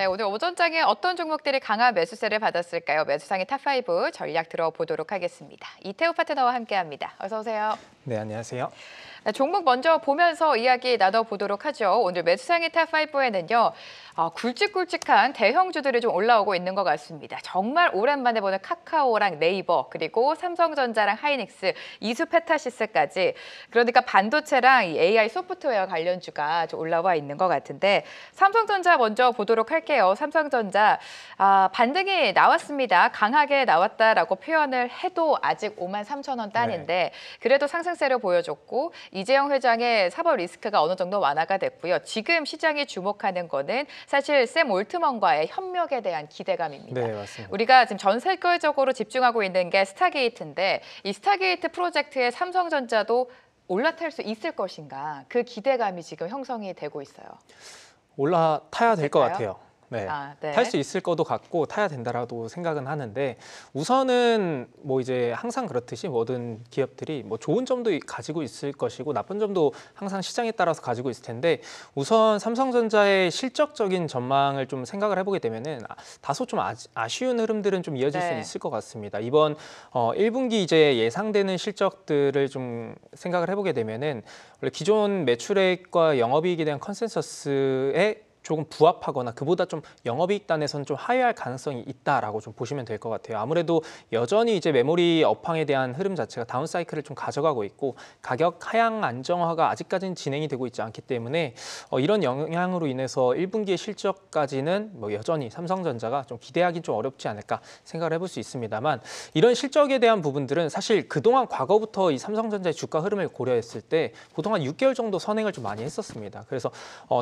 네, 오늘 오전장에 어떤 종목들이 강한 매수세를 받았을까요? 매수상의 탑5 전략 들어보도록 하겠습니다. 이태우 파트너와 함께합니다. 어서 오세요. 네, 안녕하세요. 네, 종목 먼저 보면서 이야기 나눠보도록 하죠. 오늘 매수상의 탑5에는요. 굵직굵직한 대형주들이 좀 올라오고 있는 것 같습니다. 정말 오랜만에 보는 카카오랑 네이버, 그리고 삼성전자랑 하이닉스, 이수페타시스까지. 그러니까 반도체랑 이 AI 소프트웨어 관련주가 좀 올라와 있는 것 같은데 삼성전자 먼저 보도록 할게요. 삼성전자 반등이 나왔습니다. 강하게 나왔다라고 표현을 해도 아직 53,000원 단인데 그래도 상승세를 보여줬고 이재용 회장의 사법 리스크가 어느 정도 완화가 됐고요. 지금 시장이 주목하는 거는 사실 샘 올트먼과의 협력에 대한 기대감입니다. 네, 맞습니다. 우리가 지금 전 세계적으로 집중하고 있는 게 스타게이트인데 이 스타게이트 프로젝트에 삼성전자도 올라탈 수 있을 것인가 그 기대감이 지금 형성이 되고 있어요. 올라타야 될 것 있을까요? 같아요. 네. 네. 탈 수 있을 것도 같고 타야 된다라고 생각은 하는데 우선은 뭐 이제 항상 그렇듯이 모든 기업들이 뭐 좋은 점도 가지고 있을 것이고 나쁜 점도 항상 시장에 따라서 가지고 있을 텐데 우선 삼성전자의 실적적인 전망을 좀 생각을 해보게 되면은 다소 좀 아쉬운 흐름들은 좀 이어질 수 있을 것 같습니다. 이번 1분기 이제 예상되는 실적들을 좀 생각을 해보게 되면은 원래 기존 매출액과 영업이익에 대한 컨센서스에 조금 부합하거나 그보다 좀 영업이익단에서는 좀 하회할 가능성이 있다라고 좀 보시면 될 것 같아요. 아무래도 여전히 이제 메모리 업황에 대한 흐름 자체가 다운 사이클을 좀 가져가고 있고 가격 하향 안정화가 아직까지는 진행이 되고 있지 않기 때문에 이런 영향으로 인해서 1분기의 실적까지는 뭐 여전히 삼성전자가 좀 기대하기는 좀 어렵지 않을까 생각을 해볼 수 있습니다만 이런 실적에 대한 부분들은 사실 그동안 과거부터 이 삼성전자의 주가 흐름을 고려했을 때 보통 한 6개월 정도 선행을 좀 많이 했었습니다. 그래서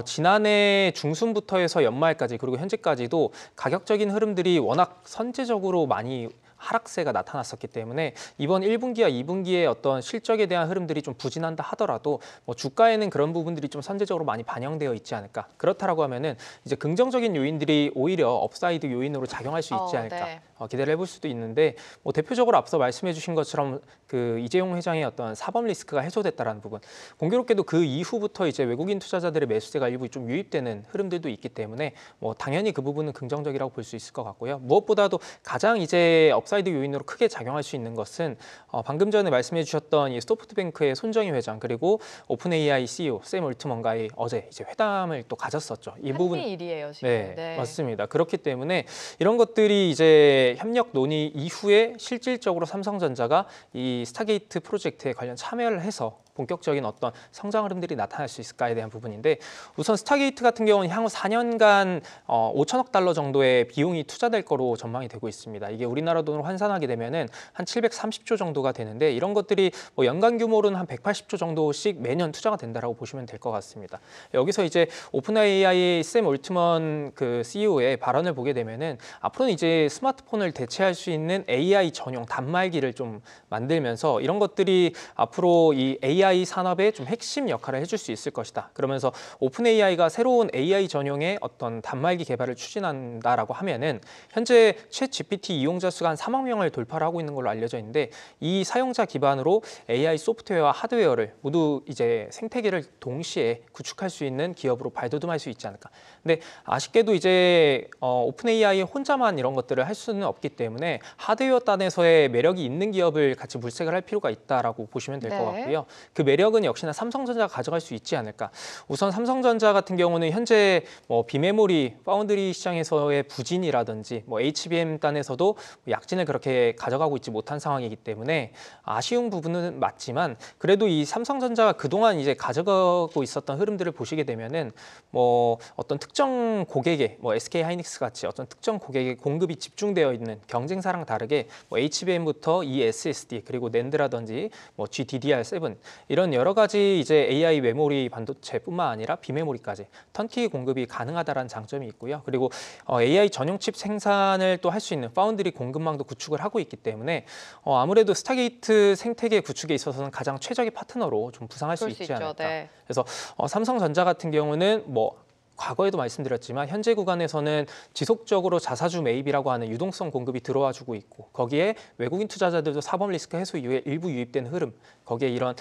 지난해 중순부터 해서 연말까지 그리고 현재까지도 가격적인 흐름들이 워낙 선제적으로 많이 하락세가 나타났었기 때문에 이번 1분기와 2분기의 어떤 실적에 대한 흐름들이 좀 부진한다 하더라도 뭐 주가에는 그런 부분들이 좀 선제적으로 많이 반영되어 있지 않을까. 그렇다라고 하면은 이제 긍정적인 요인들이 오히려 업사이드 요인으로 작용할 수 있지 않을까. 기대를 해볼 수도 있는데 뭐 대표적으로 앞서 말씀해 주신 것처럼 그 이재용 회장의 어떤 사법 리스크가 해소됐다라는 부분. 공교롭게도 그 이후부터 이제 외국인 투자자들의 매수세가 일부 좀 유입되는 흐름들도 있기 때문에 뭐 당연히 그 부분은 긍정적이라고 볼 수 있을 것 같고요. 무엇보다도 가장 이제 업사이드 요인으로 크게 작용할 수 있는 것은 방금 전에 말씀해 주셨던 이 소프트뱅크의 손정희 회장 그리고 오픈 AI CEO 샘 올트먼과의 어제 이제 회담을 또 가졌었죠. 이 부분 일이에요, 지금. 네, 맞습니다. 그렇기 때문에 이런 것들이 이제 협력 논의 이후에 실질적으로 삼성전자가 이 스타게이트 프로젝트에 관련 참여를 해서 본격적인 어떤 성장 흐름들이 나타날 수 있을까에 대한 부분인데 우선 스타게이트 같은 경우는 향후 4년간 5천억 달러 정도의 비용이 투자될 거로 전망이 되고 있습니다. 이게 우리나라 돈으로 환산하게 되면은 한 730조 정도가 되는데 이런 것들이 뭐 연간 규모로는 한 180조 정도씩 매년 투자가 된다라고 보시면 될 것 같습니다. 여기서 이제 오픈 AI의 샘 올트먼 그 CEO의 발언을 보게 되면은 앞으로는 이제 스마트폰을 대체할 수 있는 AI 전용 단말기를 좀 만들면서 이런 것들이 앞으로 이 AI 산업의 좀 핵심 역할을 해줄 수 있을 것이다. 그러면서 오픈 AI가 새로운 AI 전용의 어떤 단말기 개발을 추진한다라고 하면은 현재 챗 GPT 이용자 수가 한 3억 명을 돌파를 하고 있는 걸로 알려져 있는데 이 사용자 기반으로 AI 소프트웨어와 하드웨어를 모두 이제 생태계를 동시에 구축할 수 있는 기업으로 발돋움할 수 있지 않을까. 근데 아쉽게도 이제 오픈 AI 혼자만 이런 것들을 할 수는 없기 때문에 하드웨어 단에서의 매력이 있는 기업을 같이 물색을 할 필요가 있다라고 보시면 될 것 같고요. 그 매력은 역시나 삼성전자가 가져갈 수 있지 않을까. 우선 삼성전자 같은 경우는 현재 뭐 비메모리 파운드리 시장에서의 부진이라든지 뭐 HBM 단에서도 약진을 그렇게 가져가고 있지 못한 상황이기 때문에 아쉬운 부분은 맞지만 그래도 이 삼성전자가 그동안 이제 가져가고 있었던 흐름들을 보시게 되면은 뭐 어떤 특정 고객의 뭐 SK 하이닉스 같이 어떤 특정 고객의 공급이 집중되어 있는 경쟁사랑 다르게 뭐 HBM부터 ESSD 그리고 낸드라든지 뭐 GDDR7 이런 여러 가지 이제 AI 메모리 반도체뿐만 아니라 비메모리까지 턴키 공급이 가능하다라는 장점이 있고요. 그리고 AI 전용 칩 생산을 또 할 수 있는 파운드리 공급망도 구축을 하고 있기 때문에 아무래도 스타게이트 생태계 구축에 있어서는 가장 최적의 파트너로 좀 부상할 수 있지 않을까. 그래서 삼성전자 같은 경우는 뭐 과거에도 말씀드렸지만 현재 구간에서는 지속적으로 자사주 매입이라고 하는 유동성 공급이 들어와주고 있고 거기에 외국인 투자자들도 사법 리스크 해소 이후에 일부 유입된 흐름 거기에 이런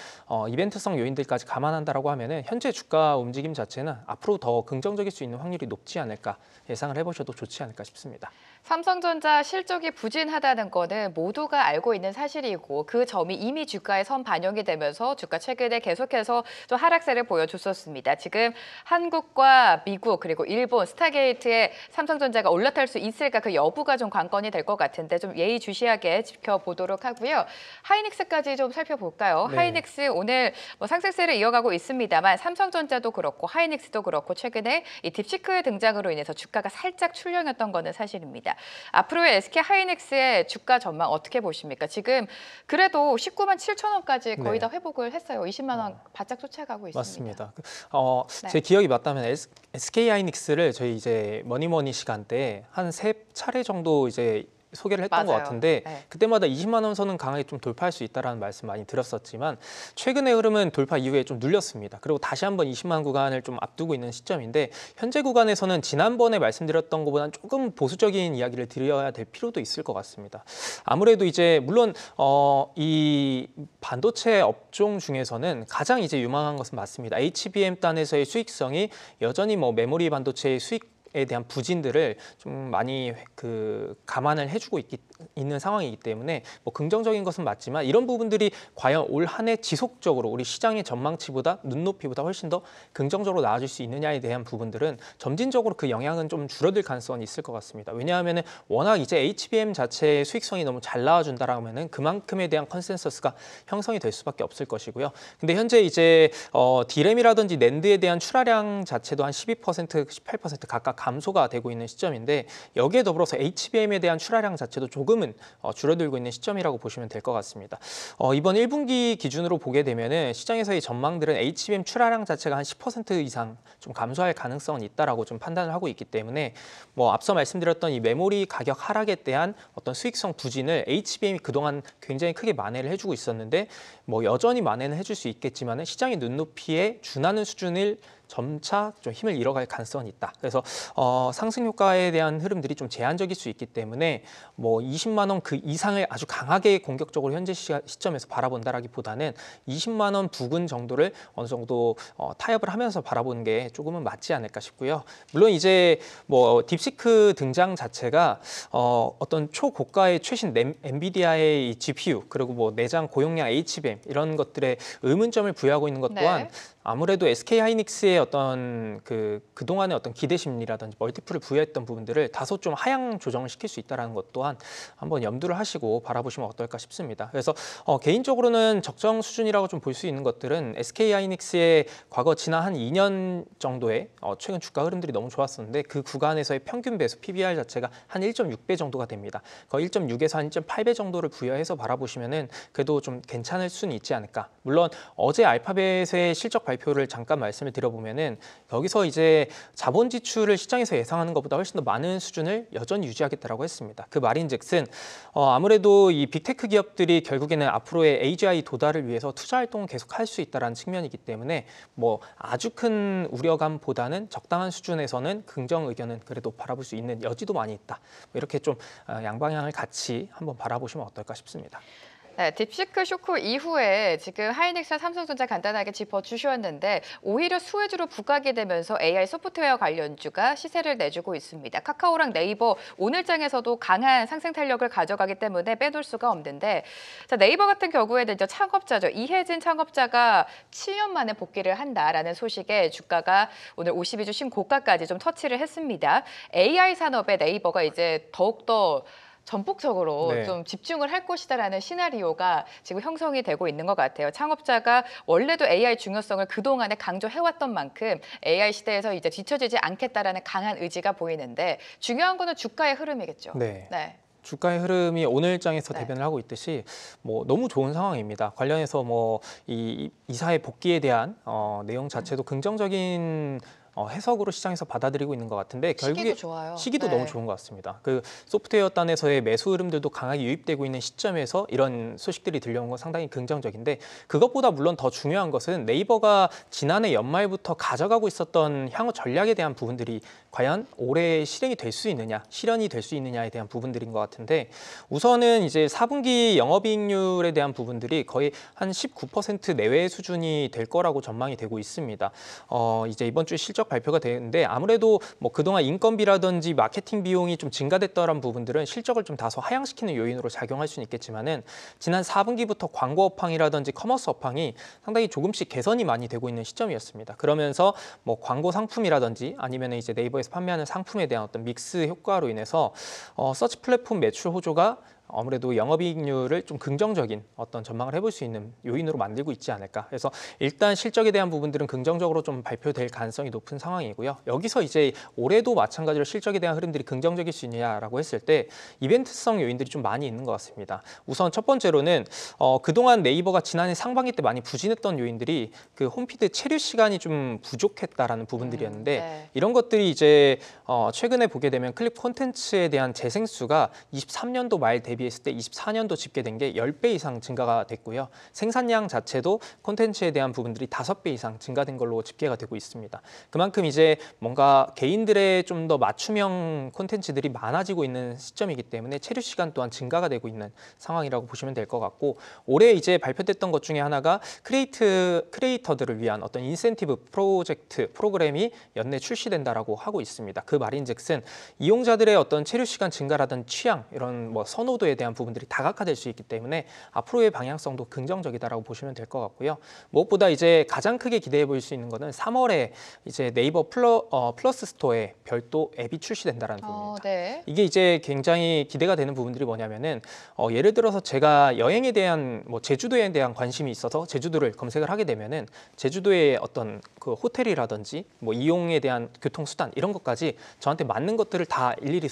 이벤트성 요인들까지 감안한다라고 하면은 현재 주가 움직임 자체는 앞으로 더 긍정적일 수 있는 확률이 높지 않을까 예상을 해보셔도 좋지 않을까 싶습니다. 삼성전자 실적이 부진하다는 거는 모두가 알고 있는 사실이고 그 점이 이미 주가에 선 반영이 되면서 주가 최근에 계속해서 좀 하락세를 보여줬었습니다. 지금 한국과 미국 그리고 일본 스타게이트에 삼성전자가 올라탈 수 있을까 그 여부가 좀 관건이 될 것 같은데 좀 예의주시하게 지켜보도록 하고요. 하이닉스까지 좀 살펴볼까요? 네. 하이닉스 오늘 뭐 상승세를 이어가고 있습니다만 삼성전자도 그렇고 하이닉스도 그렇고 최근에 이 딥시크의 등장으로 인해서 주가가 살짝 출렁였던 거는 사실입니다. 앞으로의 SK 하이닉스의 주가 전망 어떻게 보십니까? 지금 그래도 19만 7천 원까지 거의 네. 다 회복을 했어요. 20만 원 바짝 쫓아가고 있습니다. 맞습니다. 네. 제 기억이 맞다면 SK 하이닉스를 저희 이제 머니머니 시간 때 한 3차례 정도 이제 소개를 했던 것 맞아요. 같은데 네. 그때마다 20만 원 선은 강하게 좀 돌파할 수 있다라는 말씀 많이 드렸었지만 최근의 흐름은 돌파 이후에 좀 눌렸습니다. 그리고 다시 한번 20만 구간을 좀 앞두고 있는 시점인데 현재 구간에서는 지난번에 말씀드렸던 것보다는 조금 보수적인 이야기를 드려야 될 필요도 있을 것 같습니다. 아무래도 이제 물론 이 반도체 업종 중에서는 가장 이제 유망한 것은 맞습니다. HBM 단에서의 수익성이 여전히 뭐 메모리 반도체의 수익에 대한 부진들을 좀 많이 감안을 해주고 있는 상황이기 때문에 뭐 긍정적인 것은 맞지만 이런 부분들이 과연 올 한 해 지속적으로 우리 시장의 전망치보다 눈높이보다 훨씬 더 긍정적으로 나아질 수 있느냐에 대한 부분들은 점진적으로 그 영향은 좀 줄어들 가능성이 있을 것 같습니다. 왜냐하면 워낙 이제 HBM 자체의 수익성이 너무 잘 나와준다라면은 그만큼에 대한 컨센서스가 형성이 될 수밖에 없을 것이고요. 근데 현재 이제 디램이라든지 낸드에 대한 출하량 자체도 한 12%, 18% 각각 감소가 되고 있는 시점인데 여기에 더불어서 HBM에 대한 출하량 자체도 조금은 줄어들고 있는 시점이라고 보시면 될 것 같습니다. 이번 1분기 기준으로 보게 되면은 시장에서의 전망들은 HBM 출하량 자체가 한 10% 이상 좀 감소할 가능성은 있다라고 좀 판단을 하고 있기 때문에 뭐 앞서 말씀드렸던 이 메모리 가격 하락에 대한 어떤 수익성 부진을 HBM이 그동안 굉장히 크게 만회를 해주고 있었는데 뭐 여전히 만회는 해줄 수 있겠지만은 시장의 눈높이에 준하는 수준을 점차 좀 힘을 잃어갈 가능성이 있다. 그래서 상승 효과에 대한 흐름들이 좀 제한적일 수 있기 때문에 뭐 20만 원 그 이상을 아주 강하게 공격적으로 현재 시점에서 바라본다라기보다는 20만 원 부근 정도를 어느 정도 타협을 하면서 바라보는 게 조금은 맞지 않을까 싶고요. 물론 이제 뭐 딥시크 등장 자체가 어떤 초고가의 최신 엔비디아의 이 GPU 그리고 뭐 내장 고용량 HBM 이런 것들에 의문점을 부여하고 있는 것 또한 네. 아무래도 SK 하이닉스의 어떤 그동안의 어떤 기대 심리라든지 멀티플을 부여했던 부분들을 다소 좀 하향 조정을 시킬 수 있다는 것 또한 한번 염두를 하시고 바라보시면 어떨까 싶습니다. 그래서 개인적으로는 적정 수준이라고 좀 볼 수 있는 것들은 SK 하이닉스의 과거 지난 한 2년 정도의 최근 주가 흐름들이 너무 좋았었는데 그 구간에서의 평균 배수 PBR 자체가 한 1.6배 정도가 됩니다. 거의 1.6에서 한 1.8배 정도를 부여해서 바라보시면은 그래도 좀 괜찮을 수는 있지 않을까. 물론 어제 알파벳의 실적 발표를 잠깐 말씀을 드려보면은 여기서 이제 자본 지출을 시장에서 예상하는 것보다 훨씬 더 많은 수준을 여전히 유지하겠다라고 했습니다. 그 말인즉슨 아무래도 이 빅테크 기업들이 결국에는 앞으로의 AGI 도달을 위해서 투자 활동을 계속 할 수 있다는 측면이기 때문에 뭐 아주 큰 우려감보다는 적당한 수준에서는 긍정 의견은 그래도 바라볼 수 있는 여지도 많이 있다. 이렇게 좀 양방향을 같이 한번 바라보시면 어떨까 싶습니다. 네, 딥시크 쇼크 이후에 지금 하이닉스와 삼성전자 간단하게 짚어주셨는데 오히려 수혜주로 부각이 되면서 AI 소프트웨어 관련주가 시세를 내주고 있습니다. 카카오랑 네이버 오늘장에서도 강한 상승 탄력을 가져가기 때문에 빼놓을 수가 없는데 자, 네이버 같은 경우에는 이제 창업자죠. 이혜진 창업자가 7년 만에 복귀를 한다라는 소식에 주가가 오늘 52주 신고가까지 좀 터치를 했습니다. AI 산업에 네이버가 이제 더욱더 전폭적으로 네. 좀 집중을 할 것이다라는 시나리오가 지금 형성이 되고 있는 것 같아요. 창업자가 원래도 AI 중요성을 그동안에 강조해왔던 만큼 AI 시대에서 이제 뒤처지지 않겠다라는 강한 의지가 보이는데 중요한 거는 주가의 흐름이겠죠. 네. 네. 주가의 흐름이 오늘장에서 네. 대변을 하고 있듯이 뭐 너무 좋은 상황입니다. 관련해서 뭐 이 이사의 복귀에 대한 내용 자체도 긍정적인 해석으로 시장에서 받아들이고 있는 것 같은데 결국에 시기도 좋아요. 시기도 네. 너무 좋은 것 같습니다. 그 소프트웨어 단에서의 매수 흐름들도 강하게 유입되고 있는 시점에서 이런 소식들이 들려온 건 상당히 긍정적인데 그것보다 물론 더 중요한 것은 네이버가 지난해 연말부터 가져가고 있었던 향후 전략에 대한 부분들이 과연 올해 실행이 될 수 있느냐, 실현이 될 수 있느냐에 대한 부분들인 것 같은데 우선은 이제 4분기 영업이익률에 대한 부분들이 거의 한 19% 내외 수준이 될 거라고 전망이 되고 있습니다. 이제 이번 주에 실적 발표가 되는데 아무래도 뭐 그동안 인건비라든지 마케팅 비용이 좀 증가됐던 부분들은 실적을 좀 다소 하향시키는 요인으로 작용할 수는 있겠지만은 지난 4분기부터 광고 업황이라든지 커머스 업황이 상당히 조금씩 개선이 많이 되고 있는 시점이었습니다. 그러면서 뭐 광고 상품이라든지 아니면 이제 네이버에서 판매하는 상품에 대한 어떤 믹스 효과로 인해서 서치 플랫폼 매출 호조가 아무래도 영업이익률을 좀 긍정적인 어떤 전망을 해볼 수 있는 요인으로 만들고 있지 않을까. 그래서 일단 실적에 대한 부분들은 긍정적으로 좀 발표될 가능성이 높은 상황이고요. 여기서 이제 올해도 마찬가지로 실적에 대한 흐름들이 긍정적일 수 있느냐라고 했을 때 이벤트성 요인들이 좀 많이 있는 것 같습니다. 우선 첫 번째로는 그동안 네이버가 지난해 상반기 때 많이 부진했던 요인들이 그 홈피드 체류 시간이 좀 부족했다라는 부분들이었는데 네. 이런 것들이 이제 최근에 보게 되면 클립 콘텐츠에 대한 재생수가 23년도 말 대비했을 때 24년도 집계된 게 10배 이상 증가가 됐고요. 생산량 자체도 콘텐츠에 대한 부분들이 5배 이상 증가된 걸로 집계가 되고 있습니다. 그만큼 이제 뭔가 개인들의 좀 더 맞춤형 콘텐츠들이 많아지고 있는 시점이기 때문에 체류 시간 또한 증가가 되고 있는 상황이라고 보시면 될 것 같고 올해 이제 발표됐던 것 중에 하나가 크리에이터들을 위한 어떤 인센티브 프로그램이 연내 출시된다라고 하고 있습니다. 그 말인즉슨 이용자들의 어떤 체류 시간 증가라든 취향 이런 뭐 선호도에 대한 부분들이 다각화될 수 있기 때문에 앞으로의 방향성도 긍정적이다라고 보시면 될 것 같고요. 무엇보다 이제 가장 크게 기대해 볼 수 있는 것은 3월에 이제 네이버 플러스 스토어에 별도 앱이 출시된다라는 부분입니다. 네. 이게 이제 굉장히 기대가 되는 부분들이 뭐냐면은 예를 들어서 제가 여행에 대한 뭐 제주도에 대한 관심이 있어서 제주도를 검색을 하게 되면은 제주도의 어떤 그 호텔이라든지 뭐 이용에 대한 교통수단 이런 것까지 저한테 맞는 것들을 다 일일이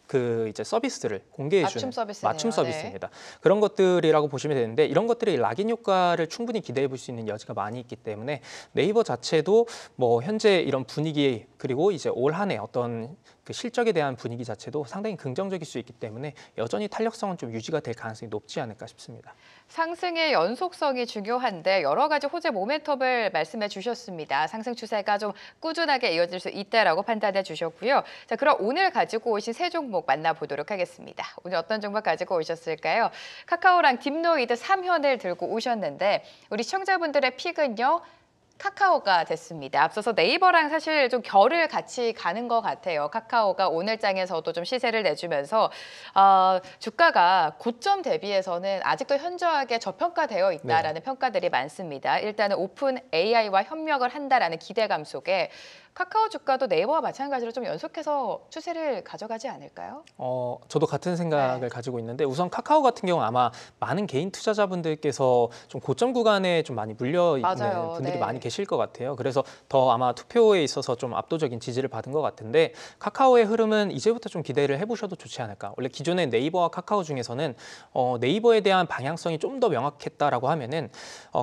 그 이제 서비스를 공개해 주는 맞춤 서비스입니다. 그런 것들이라고 보시면 되는데 이런 것들이 락인 효과를 충분히 기대해 볼 수 있는 여지가 많이 있기 때문에 네이버 자체도 뭐 현재 이런 분위기 그리고 이제 올 한 해 어떤 그 실적에 대한 분위기 자체도 상당히 긍정적일 수 있기 때문에 여전히 탄력성은 좀 유지가 될 가능성이 높지 않을까 싶습니다. 상승의 연속성이 중요한데 여러 가지 호재 모멘텀을 말씀해 주셨습니다. 상승 추세가 좀 꾸준하게 이어질 수 있다라고 판단해 주셨고요. 자, 그럼 오늘 가지고 오신 세 종목 만나보도록 하겠습니다. 오늘 어떤 종목 가지고 오셨을까요? 카카오랑 딥노이드 3현을 들고 오셨는데 우리 시청자분들의 픽은요. 카카오가 됐습니다. 앞서서 네이버랑 사실 좀 결을 같이 가는 것 같아요. 카카오가 오늘 장에서도 좀 시세를 내주면서 주가가 고점 대비해서는 아직도 현저하게 저평가되어 있다라는 평가들이 많습니다. 일단은 오픈 AI와 협력을 한다라는 기대감 속에 카카오 주가도 네이버와 마찬가지로 좀 연속해서 추세를 가져가지 않을까요? 저도 같은 생각을 가지고 있는데 우선 카카오 같은 경우는 아마 많은 개인 투자자분들께서 좀 고점 구간에 좀 많이 물려 있는 맞아요. 분들이 네. 많이 계실 것 같아요. 그래서 더 아마 투표에 있어서 좀 압도적인 지지를 받은 것 같은데 카카오의 흐름은 이제부터 좀 기대를 해보셔도 좋지 않을까. 원래 기존의 네이버와 카카오 중에서는 네이버에 대한 방향성이 좀 더 명확했다라고 하면은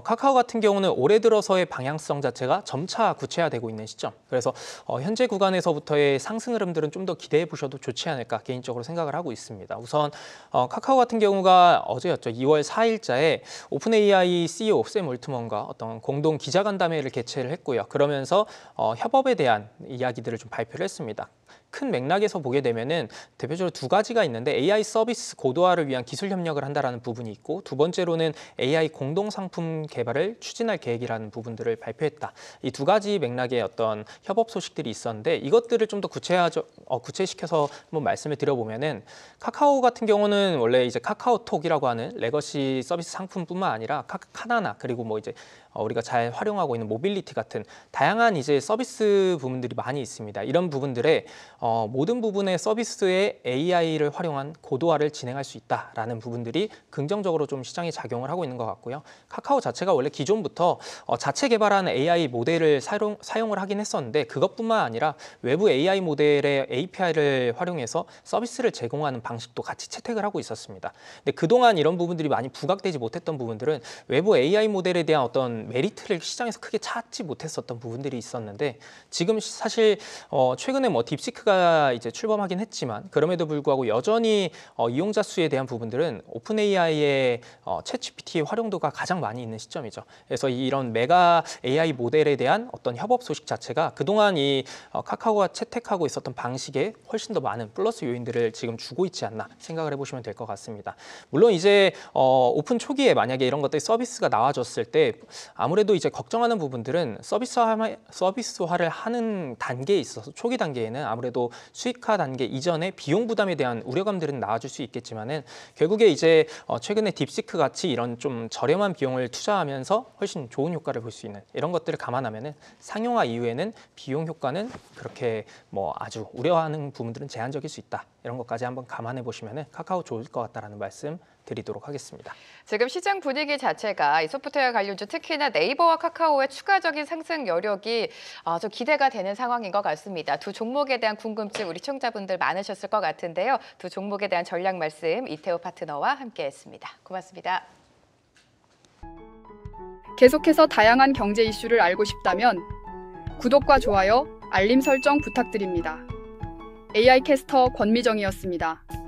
카카오 같은 경우는 올해 들어서의 방향성 자체가 점차 구체화되고 있는 시점. 그래서 현재 구간에서부터의 상승 흐름들은 좀 더 기대해 보셔도 좋지 않을까 개인적으로 생각을 하고 있습니다. 우선 카카오 같은 경우가 어제였죠. 2월 4일자에 오픈 AI CEO 샘 올트먼과 어떤 공동 기자간담회를 개최를 했고요. 그러면서 협업에 대한 이야기들을 좀 발표를 했습니다. 큰 맥락에서 보게 되면은 대표적으로 두 가지가 있는데 AI 서비스 고도화를 위한 기술 협력을 한다라는 부분이 있고 두 번째로는 AI 공동 상품 개발을 추진할 계획이라는 부분들을 발표했다. 이 두 가지 맥락의 어떤 협업 소식들이 있었는데 이것들을 좀 더 구체시켜서 한번 말씀을 드려보면은 카카오 같은 경우는 원래 이제 카카오톡이라고 하는 레거시 서비스 상품뿐만 아니라 카나나 그리고 뭐 이제 우리가 잘 활용하고 있는 모빌리티 같은 다양한 이제 서비스 부분들이 많이 있습니다. 이런 부분들에 모든 부분의 서비스에 AI를 활용한 고도화를 진행할 수 있다라는 부분들이 긍정적으로 좀 시장에 작용을 하고 있는 것 같고요. 카카오 자체가 원래 기존부터 자체 개발한 AI 모델을 사용을 하긴 했었는데 그것뿐만 아니라 외부 AI 모델의 API를 활용해서 서비스를 제공하는 방식도 같이 채택을 하고 있었습니다. 근데 그동안 이런 부분들이 많이 부각되지 못했던 부분들은 외부 AI 모델에 대한 어떤 메리트를 시장에서 크게 찾지 못했었던 부분들이 있었는데 지금 사실 최근에 뭐 딥시크가 이제 출범하긴 했지만 그럼에도 불구하고 여전히 이용자 수에 대한 부분들은 오픈 AI의 챗GPT의 활용도가 가장 많이 있는 시점이죠. 그래서 이런 메가 AI 모델에 대한 어떤 협업 소식 자체가 그동안 이 카카오가 채택하고 있었던 방식에 훨씬 더 많은 플러스 요인들을 지금 주고 있지 않나 생각을 해보시면 될 것 같습니다. 물론 이제 오픈 초기에 만약에 이런 것들이 서비스가 나와줬을 때 아무래도 이제 걱정하는 부분들은 서비스화를 하는 단계에 있어서 초기 단계에는 아무래도 수익화 단계 이전에 비용 부담에 대한 우려감들은 나와줄 수 있겠지만은 결국에 이제 최근에 딥시크 같이 이런 좀 저렴한 비용을 투자하면서 훨씬 좋은 효과를 볼 수 있는 이런 것들을 감안하면은 상용화 이후에는 비용 효과는 그렇게 뭐 아주 우려하는 부분들은 제한적일 수 있다. 이런 것까지 한번 감안해 보시면은 카카오 좋을 것 같다라는 말씀 드리도록 하겠습니다. 지금 시장 분위기 자체가 이 소프트웨어 관련주 특히나 네이버와 카카오의 추가적인 상승 여력이 좀 기대가 되는 상황인 것 같습니다. 두 종목에 대한 궁금증 우리 시청자분들 많으셨을 것 같은데요. 두 종목에 대한 전략 말씀 이태호 파트너와 함께했습니다. 고맙습니다. 계속해서 다양한 경제 이슈를 알고 싶다면 구독과 좋아요, 알림 설정 부탁드립니다. AI 캐스터 권미정이었습니다.